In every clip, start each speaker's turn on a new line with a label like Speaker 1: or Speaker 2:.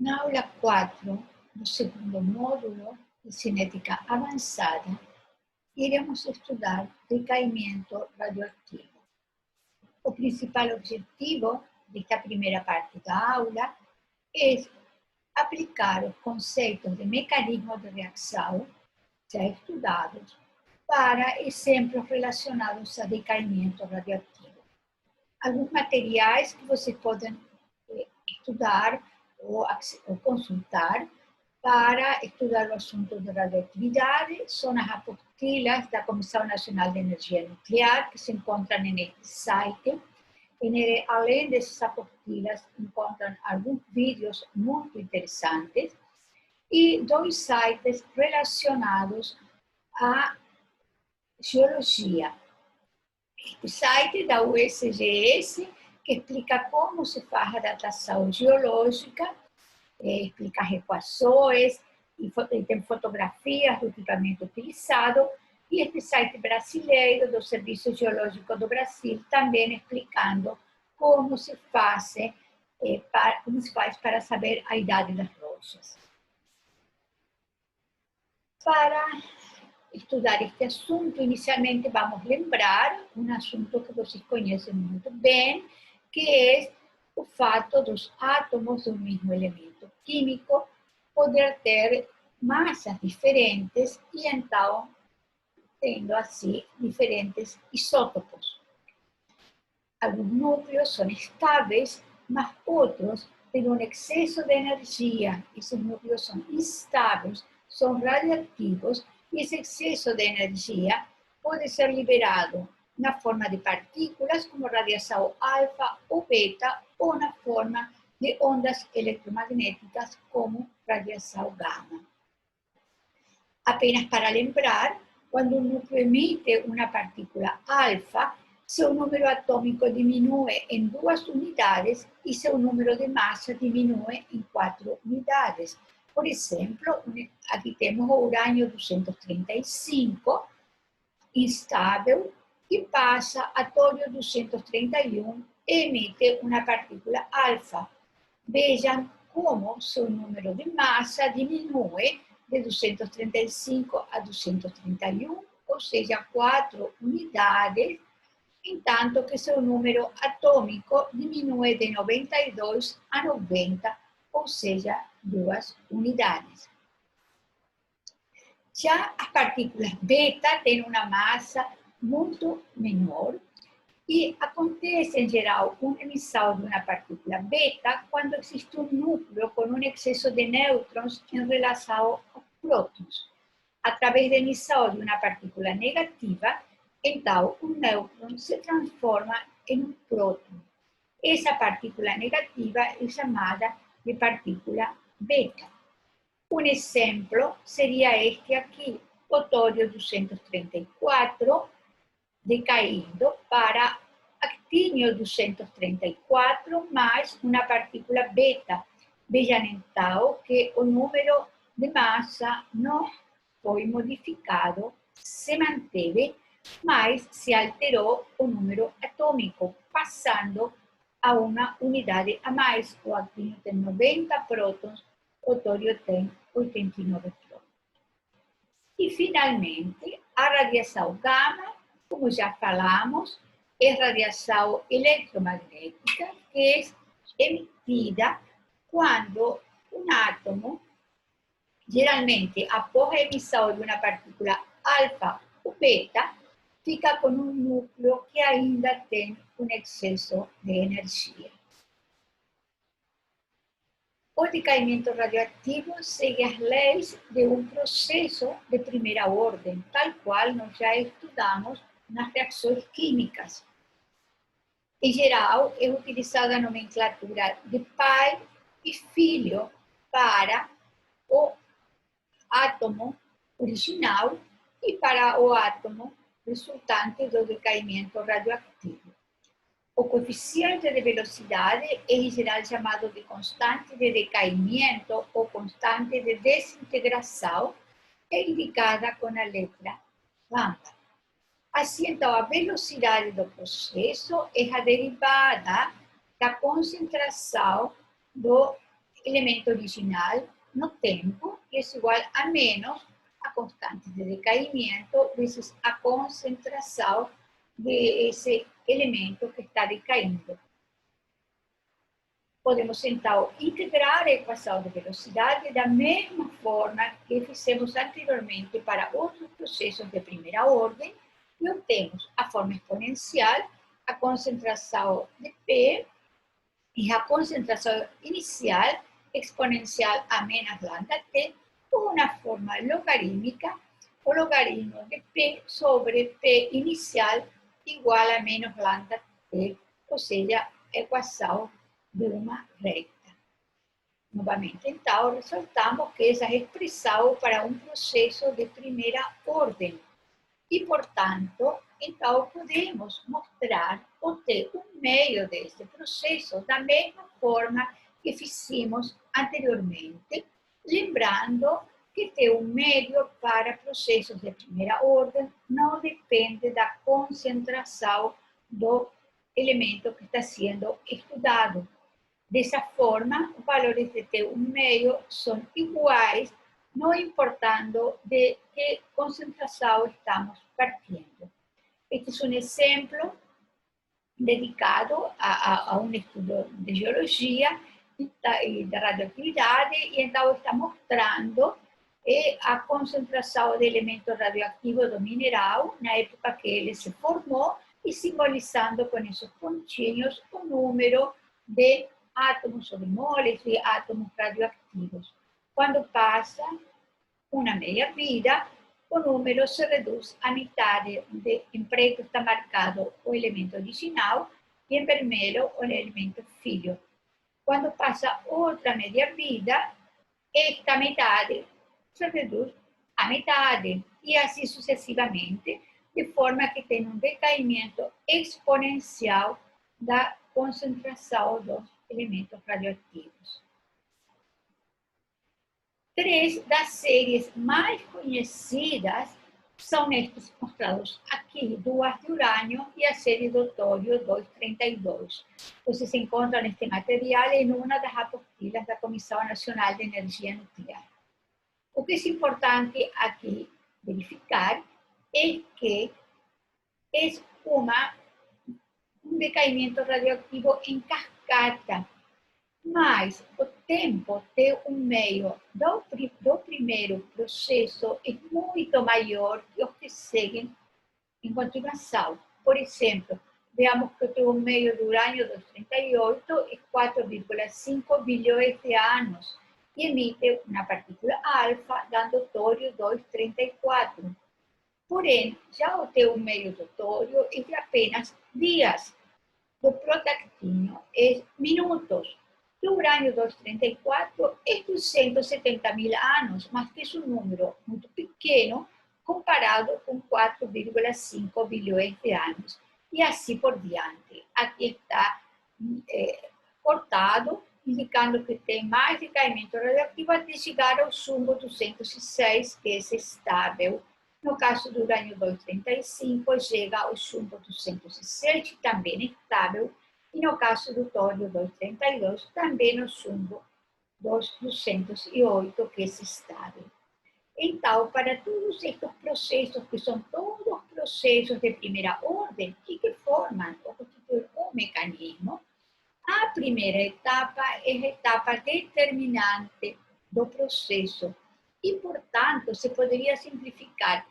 Speaker 1: Na aula 4, do segundo módulo de cinética avançada, iremos estudar decaimento radioativo. O principal objetivo desta primeira parte da aula é aplicar os conceitos de mecanismo de reação já estudados para exemplos relacionados a decaimento radioativo. Alguns materiais que vocês podem estudar ou consultar para estudar o assunto de radioatividade são as apostilas da Comissão Nacional de Energia Nuclear, que se encontram neste site. Além dessas apostilas, encontram alguns vídeos muito interessantes e 2 sites relacionados à geologia. Este site da USGS, que explica como se faz a datação geológica, explica as equações, e tem fotografias do equipamento utilizado, e este site brasileiro do Serviço Geológico do Brasil, também explicando como se faz para saber a idade das rochas. Para estudar este assunto, inicialmente vamos lembrar um assunto que vocês conhecem muito bem, que é o fato dos átomos do mesmo elemento químico poder ter massas diferentes e então tendo assim diferentes isótopos. Alguns núcleos são estáveis, mas outros têm um excesso de energia. Esses núcleos são instáveis, são radioativos, e esse excesso de energia pode ser liberado na forma de partículas, como radiação alfa ou beta, ou na forma de ondas eletromagnéticas, como radiação gama. Apenas para lembrar, quando um núcleo emite uma partícula alfa, seu número atômico diminui em 2 unidades e seu número de massa diminui em 4 unidades. Por exemplo, aqui temos o urânio 235, instável, e passa a tório 231 e emite uma partícula alfa. Vejam como seu número de massa diminui de 235 a 231, ou seja, 4 unidades, enquanto que seu número atômico diminui de 92 a 90, ou seja, 2 unidades. Já as partículas beta têm uma massa muito menor e acontece, em geral, uma emissão de uma partícula beta quando existe um núcleo com um excesso de nêutrons em relação aos prótons. Através da emissão de uma partícula negativa, então, um nêutron se transforma em um próton. Essa partícula negativa é chamada de partícula beta. Um exemplo seria este aqui, o tório 234, decaindo para actínio 234 mais uma partícula beta. Vejam então que o número de massa não foi modificado, se manteve, mas se alterou o número atômico, passando a uma unidade a mais. O actínio tem 90 prótons, o tório tem 89 prótons. E, finalmente, a radiação gama, como já falamos, é radiação eletromagnética que é emitida quando um átomo, geralmente após a emissão de uma partícula alfa ou beta, fica com um núcleo que ainda tem um excesso de energia. O decaimento radioativo segue as leis de um processo de primeira ordem, tal qual nós já estudamos nas reações químicas. Em geral, é utilizada a nomenclatura de pai e filho para o átomo original e para o átomo resultante do decaimento radioativo. O coeficiente de velocidade é, em geral, chamado de constante de decaimento ou constante de desintegração, é indicada com a letra lambda. Assim, então, a velocidade do processo é a derivada da concentração do elemento original no tempo, que es igual a menos a constante de decaimiento veces a concentración de ese elemento que está decaindo. Podemos, então, integrar a equação de velocidade da mesma forma que fizemos anteriormente para outros processos de primeira ordem e obtemos a forma exponencial, a concentração de P e a concentração inicial exponencial a menos lambda t, com uma forma logarítmica, o logaritmo de P sobre P inicial igual a menos lambda t, ou seja, a equação de uma reta. Novamente, então, resultamos que essa é a expressão para um processo de primeira ordem. E, portanto, então podemos mostrar ou ter um meio deste processo da mesma forma que fizemos anteriormente, lembrando que ter um meio para processos de primeira ordem não depende da concentração do elemento que está sendo estudado. Dessa forma, os valores de T1 meio são iguais, não importando de que concentração estamos partindo. Este é um exemplo dedicado a um estudo de geologia e da radioatividade, e então está mostrando a concentração de elemento radioativo do mineral na época que ele se formou e simbolizando com esses pontinhos o número de átomos ou de moles de átomos radioativos. Quando passa uma meia-vida, o número se reduz à metade. Em preto está marcado o elemento original e em vermelho o elemento filho. Quando passa outra meia-vida, esta metade se reduz à metade e assim sucessivamente, de forma que tem um decaimento exponencial da concentração dos elementos radioativos. Três das séries mais conhecidas são estes mostrados aqui, duas de urânio e a série do tório 232. Vocês encontram este material em uma das apostilas da Comissão Nacional de Energia Nuclear. O que é importante aqui verificar é que é um decaimento radioativo em cascata, mas o tempo de um meio do primeiro processo é muito maior que os que seguem em continuação. Por exemplo, veamos que o meio do urânio 238 é 4,5 bilhões de anos e emite uma partícula alfa, dando tório 234. Porém, já o meio do tório é de apenas dias. Do protactínio é minutos. Do urânio 234 é 270 mil anos, mas que é um número muito pequeno comparado com 4,5 bilhões de anos. E assim por diante. Aqui está cortado, indicando que tem mais decaimento radioativo até chegar ao chumbo 206, que é estável. No caso do urânio 235, chega ao chumbo 207, também estável. E no caso do tório 232, também no chumbo 208, que é estável. Então, para todos estes processos, que são todos processos de primeira ordem, e que formam ou constituem um mecanismo, a primeira etapa é a etapa determinante do processo. E, portanto, se poderia simplificar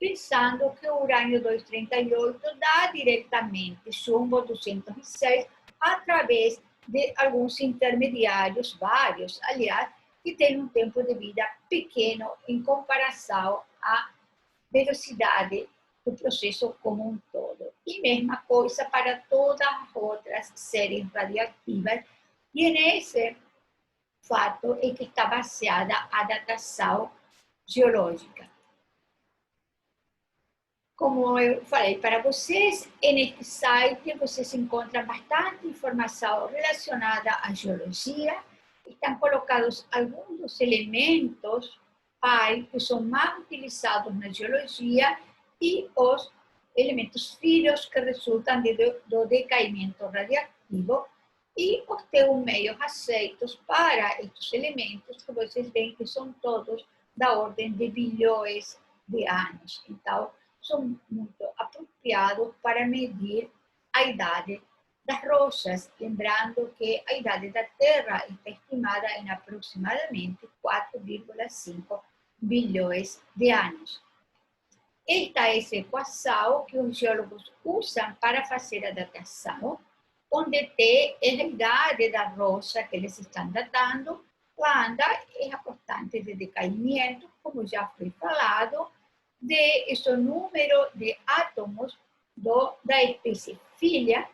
Speaker 1: pensando que o urânio 238 dá diretamente chumbo 206 através de alguns intermediários, vários, aliás, que têm um tempo de vida pequeno em comparação à velocidade do processo como um todo. E mesma coisa para todas as outras séries radioativas, e nesse fato é que está baseada a datação geológica. Como eu falei para vocês, neste site vocês encontram bastante informação relacionada à geologia. Estão colocados alguns dos elementos pai que são mais utilizados na geologia e os elementos filhos que resultam do decaimento radioativo E os teus meios aceitos para estes elementos, que vocês veem que são todos da ordem de bilhões de anos. Então, são muito apropriados para medir a idade das rochas, lembrando que a idade da Terra está estimada em aproximadamente 4,5 bilhões de anos. Esta é essa equação que os geólogos usam para fazer a datação, onde T é a idade da rocha que eles estão datando, lambda é a constante de decaimento, como já foi falado, de esse número de átomos da espécie filha,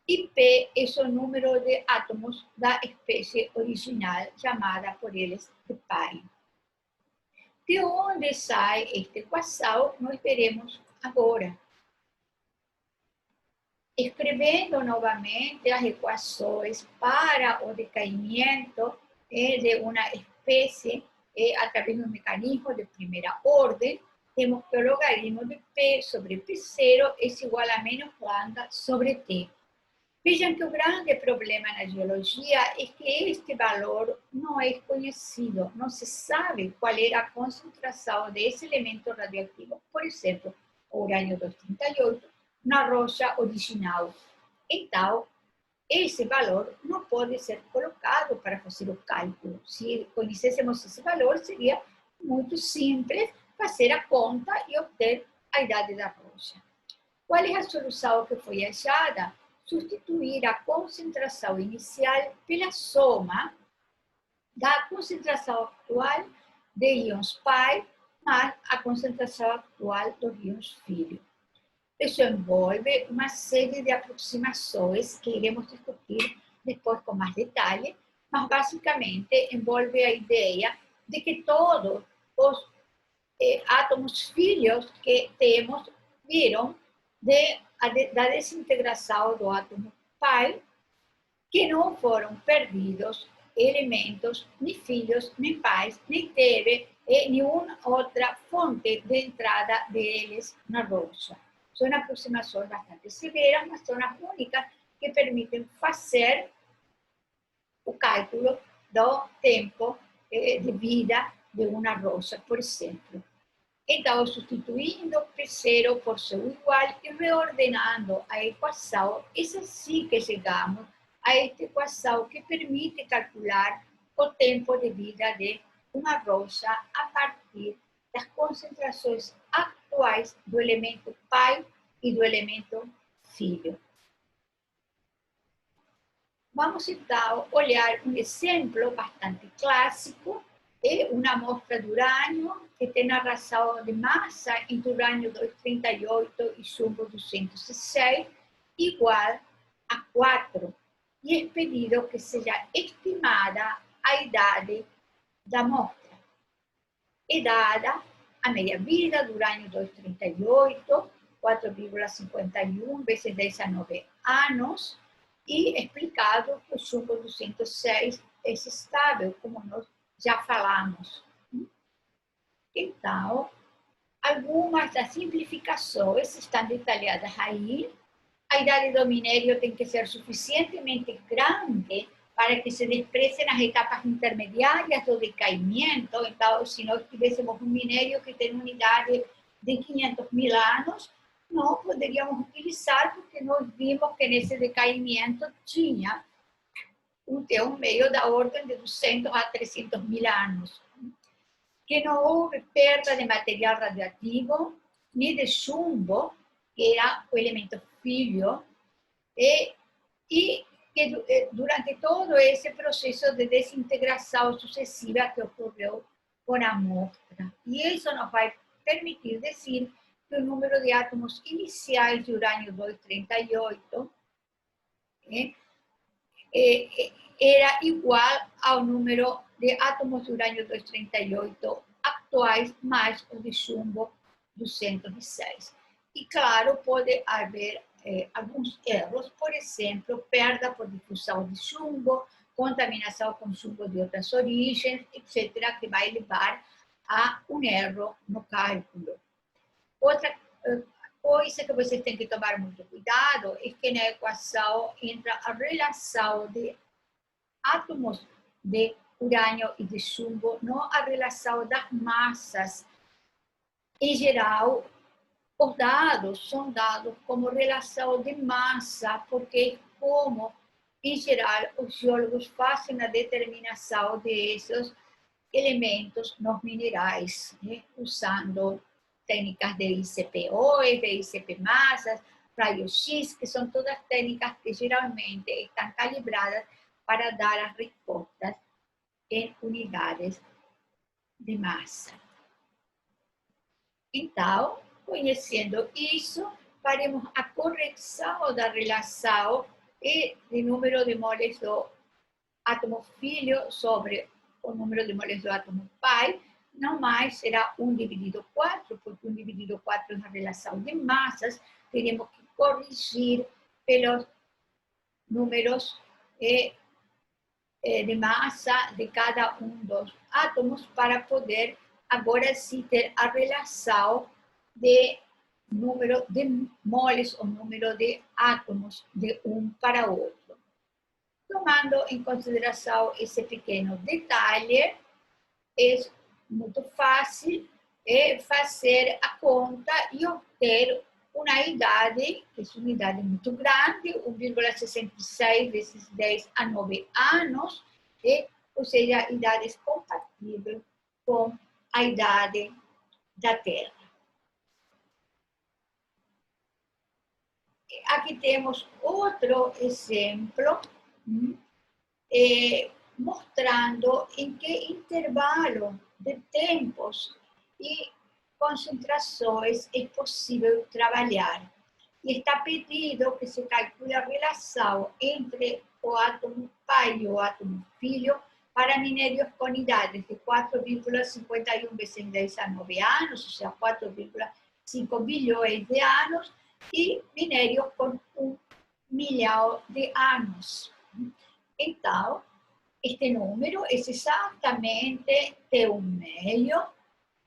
Speaker 1: e P é o número de átomos da espécie original, chamada por eles de pi. De onde sai esta equação, nós veremos agora. Escrevendo novamente as equações para o decaimento de uma espécie através do mecanismo de primeira ordem, temos que o logaritmo de P sobre P0 é igual a menos lambda sobre T. Vejam que o grande problema na geologia é que este valor não é conhecido, não se sabe qual era a concentração desse elemento radioativo, por exemplo, o urânio 238, na rocha original. Então, esse valor não pode ser colocado para fazer o cálculo. Se conhecêssemos esse valor, seria muito simples fazer a conta e obter a idade da rocha. Qual é a solução que foi achada? Substituir a concentração inicial pela soma da concentração atual de íons pi mais a concentração atual dos íons filho. Isso envolve uma série de aproximações que iremos discutir depois com mais detalhe, mas basicamente envolve a ideia de que todos os átomos filhos que temos viram da desintegração do átomo pi, que não foram perdidos elementos, nem filhos, nem pais, nem teve nenhuma outra fonte de entrada deles na rocha. São aproximações bastante severas, mas são as únicas que permitem fazer o cálculo do tempo de vida de uma rocha, por exemplo. Então, substituindo P0 por seu igual e reordenando a equação, é assim que chegamos a esta equação que permite calcular o tempo de vida de uma rocha a partir das concentrações atuais do elemento pi e do elemento filho. Vamos então olhar um exemplo bastante clássico. É uma amostra de urânio que tem a razão de massa entre urânio 238 e chumbo 206 igual a 4. E é pedido que seja estimada a idade da amostra. É dada a meia-vida do urânio 238, 4,51 vezes 10 a 9 anos, e explicado que o chumbo 206 é estável, como nós já falamos. Então, algumas das simplificações estão detalhadas aí. A idade do minério tem que ser suficientemente grande para que se desprezem as etapas intermediárias do decaimento. Então, se nós tivéssemos um minério que tem uma idade de 500.000 anos, não poderíamos utilizar, porque nós vimos que nesse decaimento tinha um meio da ordem de 200 a 300.000 anos. Que não houve perda de material radioativo, nem de chumbo, que era o elemento filho, e que durante todo esse processo de desintegração sucessiva que ocorreu com a amostra. E isso nos vai permitir dizer que o número de átomos iniciais de urânio 238 era igual ao número de átomos de urânio 238 atuais, mais o de chumbo 206. E, claro, pode haver alguns erros, por exemplo, perda por difusão de chumbo, contaminação com chumbo de outras origens, etc., que vai levar a um erro no cálculo. Outra Coisa que vocês têm que tomar muito cuidado é que na equação entra a relação de átomos de urânio e de chumbo, não a relação das massas. Em geral, os dados são dados como relação de massa, porque como, em geral, os geólogos fazem a determinação desses elementos nos minerais, né? Usando técnicas de ICP-OE, de ICP-massas, raio-x, que são todas técnicas que geralmente estão calibradas para dar as respostas em unidades de massa. Então, conhecendo isso, faremos a correção da relação de número de moles do átomo filho sobre o número de moles do átomo pai, não mais será 1 dividido 4, porque 1 dividido 4 é uma relação de massas, teremos que corrigir pelos números de massa de cada um dos átomos para poder agora sim ter a relação de número de moles ou número de átomos de um para outro. Tomando em consideração esse pequeno detalhe, é muito fácil fazer a conta e obter uma idade, que é uma idade muito grande, 1,66 vezes 10 a 9 anos, ou seja, idades compatíveis com a idade da Terra. Aqui temos outro exemplo, mostrando em que intervalo de tempos e concentrações é possível trabalhar. E está pedido que se calcule a relação entre o átomo pai e o átomo filho para minérios com idades de 4,51 vezes 10 a 9 anos, ou seja, 4,5 bilhões de anos, e minérios com 1 milhão de anos. Então, este número é exatamente T1,5.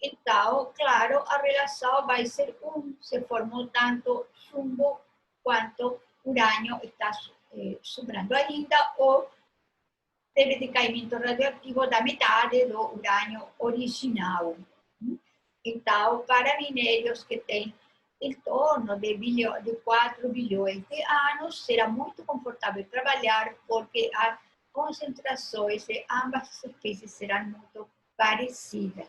Speaker 1: Então, claro, a relação vai ser 1. Se formou tanto chumbo quanto urânio está sobrando ainda, ou teve decaimento radioativo da metade do urânio original. Então, para minérios que têm em torno de 4 bilhões de anos, será muito confortável trabalhar, porque as concentrações de ambas as espécies serão muito parecidas.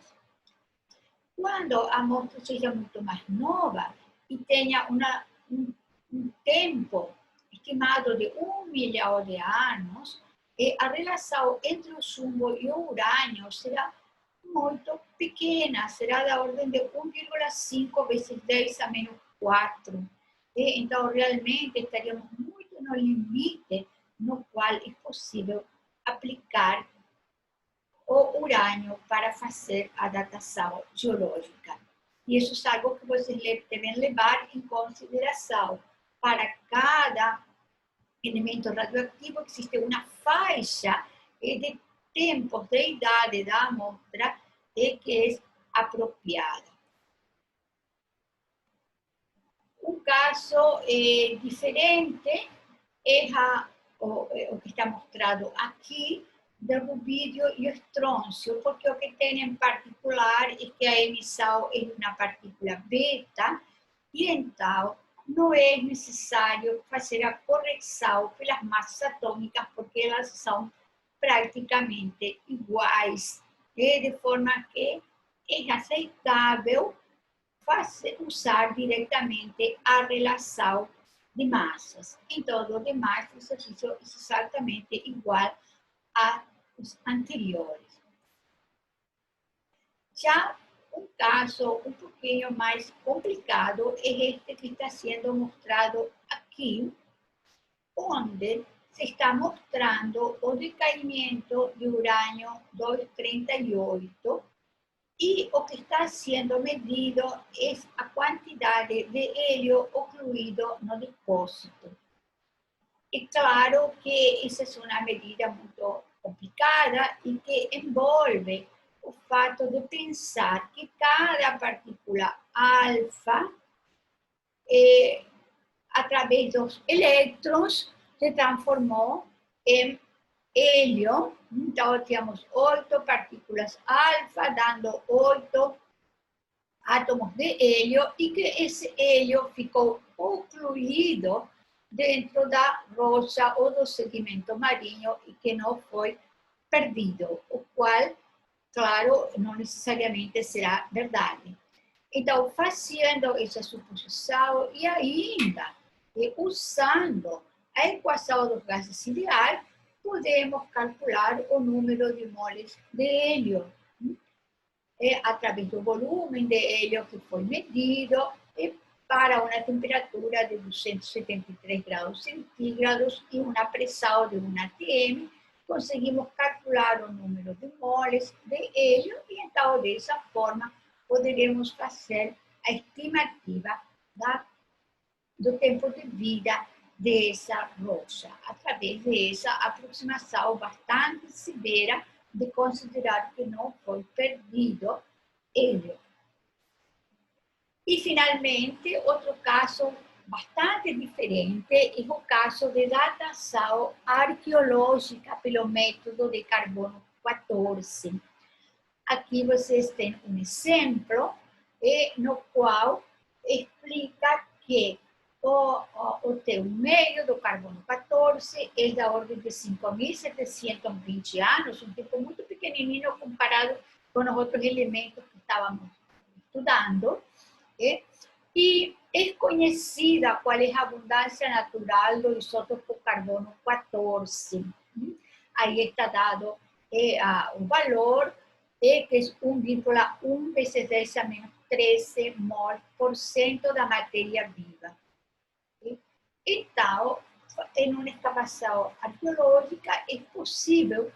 Speaker 1: Quando a amostra seja muito mais nova e tenha um tempo estimado de 1 milhão de anos, a relação entre o chumbo e o urânio será muito pequena, será da ordem de 1,5 vezes 10 a menos 4. Então, realmente, estaríamos muito no limite no qual é possível aplicar o urânio para fazer a datação geológica. E isso é algo que vocês devem levar em consideração. Para cada elemento radioativo existe uma faixa de tempos de idade da amostra que é apropriada. Um caso diferente é o que está mostrado aqui, do rubídio e o estrôncio, porque o que tem em particular é que a emissão é uma partícula beta, e então não é necessário fazer a correção pelas massas atômicas, porque elas são praticamente iguais, de forma que é aceitável usar diretamente a relação de massas. Em todo o demais, o exercício é exatamente igual aos anteriores. Já um caso um pouquinho mais complicado é este que está sendo mostrado aqui, onde se está mostrando o decaimento de urânio 238 e o que está sendo medido é a quantidade de hélio ocluído no depósito. É claro que essa é uma medida muito complicada e que envolve o fato de pensar que cada partícula alfa a través de los eléctrons, se transformó en helio. Entonces teníamos 8 partículas alfa, dando 8 átomos de helio, y que ese helio ficou ocluído dentro da rocha ou do sedimento marinho e que não foi perdido, o qual, claro, não necessariamente será verdade. Então, fazendo essa suposição e ainda usando a equação dos gases ideais, podemos calcular o número de moles de helio, a través do volume de helio que foi medido, para uma temperatura de 273 graus centígrados e uma pressão de 1 atm, conseguimos calcular o número de moles de helio e então, dessa forma, poderemos fazer a estimativa do tempo de vida dessa rocha, através dessa aproximação bastante severa de considerar que não foi perdido helio. E, finalmente, outro caso bastante diferente é o caso de datação arqueológica pelo método de carbono 14. Aqui vocês têm um exemplo no qual explica que o teu meio do carbono 14 é da ordem de 5.720 anos, um tempo muito pequenininho comparado com os outros elementos que estávamos estudando. E é conhecida qual é a abundância natural do isótopo carbono 14. Aí está dado o valor, que é 1,1 vezes 10 a menos 13 mol% da matéria viva. Então, em uma escavação arqueológica, é possível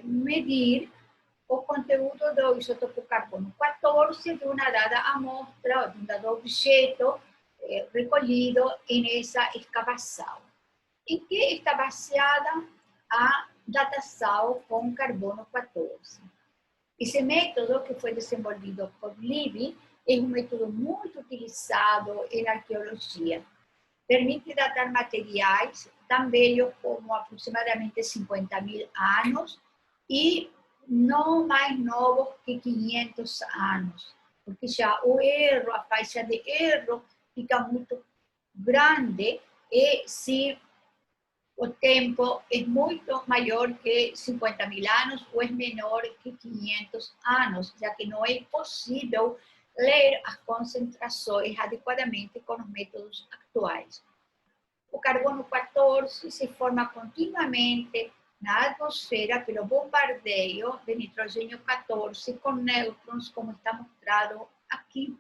Speaker 1: medir o conteúdo do isótopo carbono 14 de uma dada amostra, de um dado objeto recolhido nessa escavação, em que está baseada a datação com carbono 14. Esse método, que foi desenvolvido por Libby, é um método muito utilizado em arqueologia. Permite datar materiais tão velhos como aproximadamente 50.000 anos e não mais novos que 500 anos, porque já o erro, a faixa de erro, fica muito grande e se o tempo é muito maior que 50.000 anos ou é menor que 500 anos, já que não é possível ler as concentrações adequadamente com os métodos atuais. O carbono 14 se forma continuamente na atmosfera pelo bombardeio de nitrogênio 14 com nêutrons, como está mostrado aqui.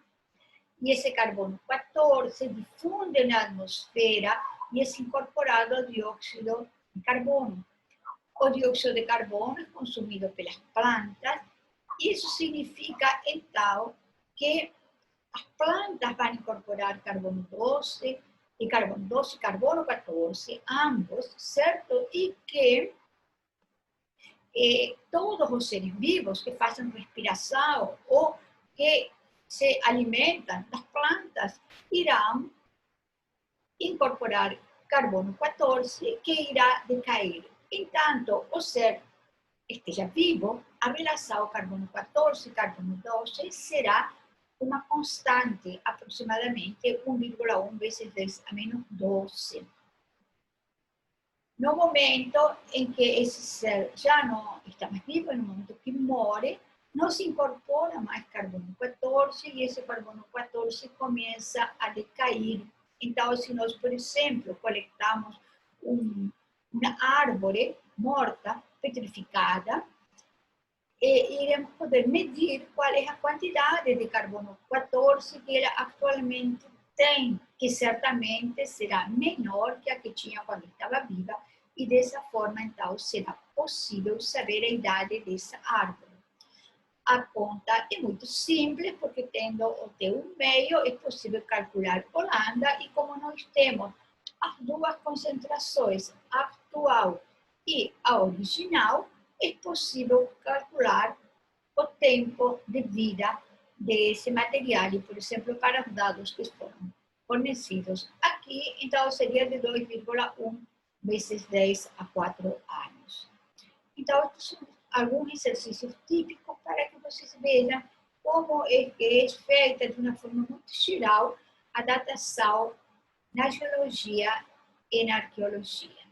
Speaker 1: E esse carbono 14 difunde na atmosfera e é incorporado ao dióxido de carbono. O dióxido de carbono é consumido pelas plantas. Isso significa, então, que as plantas vão incorporar carbono 12 e carbono 14, ambos, certo? E que todos os seres vivos que fazem respiração ou que se alimentam das plantas irão incorporar carbono 14, que irá decair. Enquanto o ser esteja vivo, a relação carbono 14 e carbono 12 será uma constante, aproximadamente 1,1 vezes 10 a menos 12. No momento em que esse ser já não está mais vivo, no momento que morre, não se incorpora mais carbono 14 e esse carbono 14 começa a decair. Então, se nós, por exemplo, coletamos uma árvore morta, petrificada, iremos poder medir qual é a quantidade de carbono 14 que ela atualmente tem, que certamente será menor que a que tinha quando estava viva, e dessa forma, então, será possível saber a idade dessa árvore. A conta é muito simples, porque tendo o teu meio, é possível calcular o lambda, e como nós temos as duas concentrações, a atual e a original, é possível calcular o tempo de vida desse material. E, por exemplo, para os dados que foram fornecidos. Aqui, então, seria de 2,1 vezes 10 a 4 anos. Então, estes são alguns exercícios típicos para que vocês vejam como é que é feita de uma forma muito geral a datação na geologia e na arqueologia.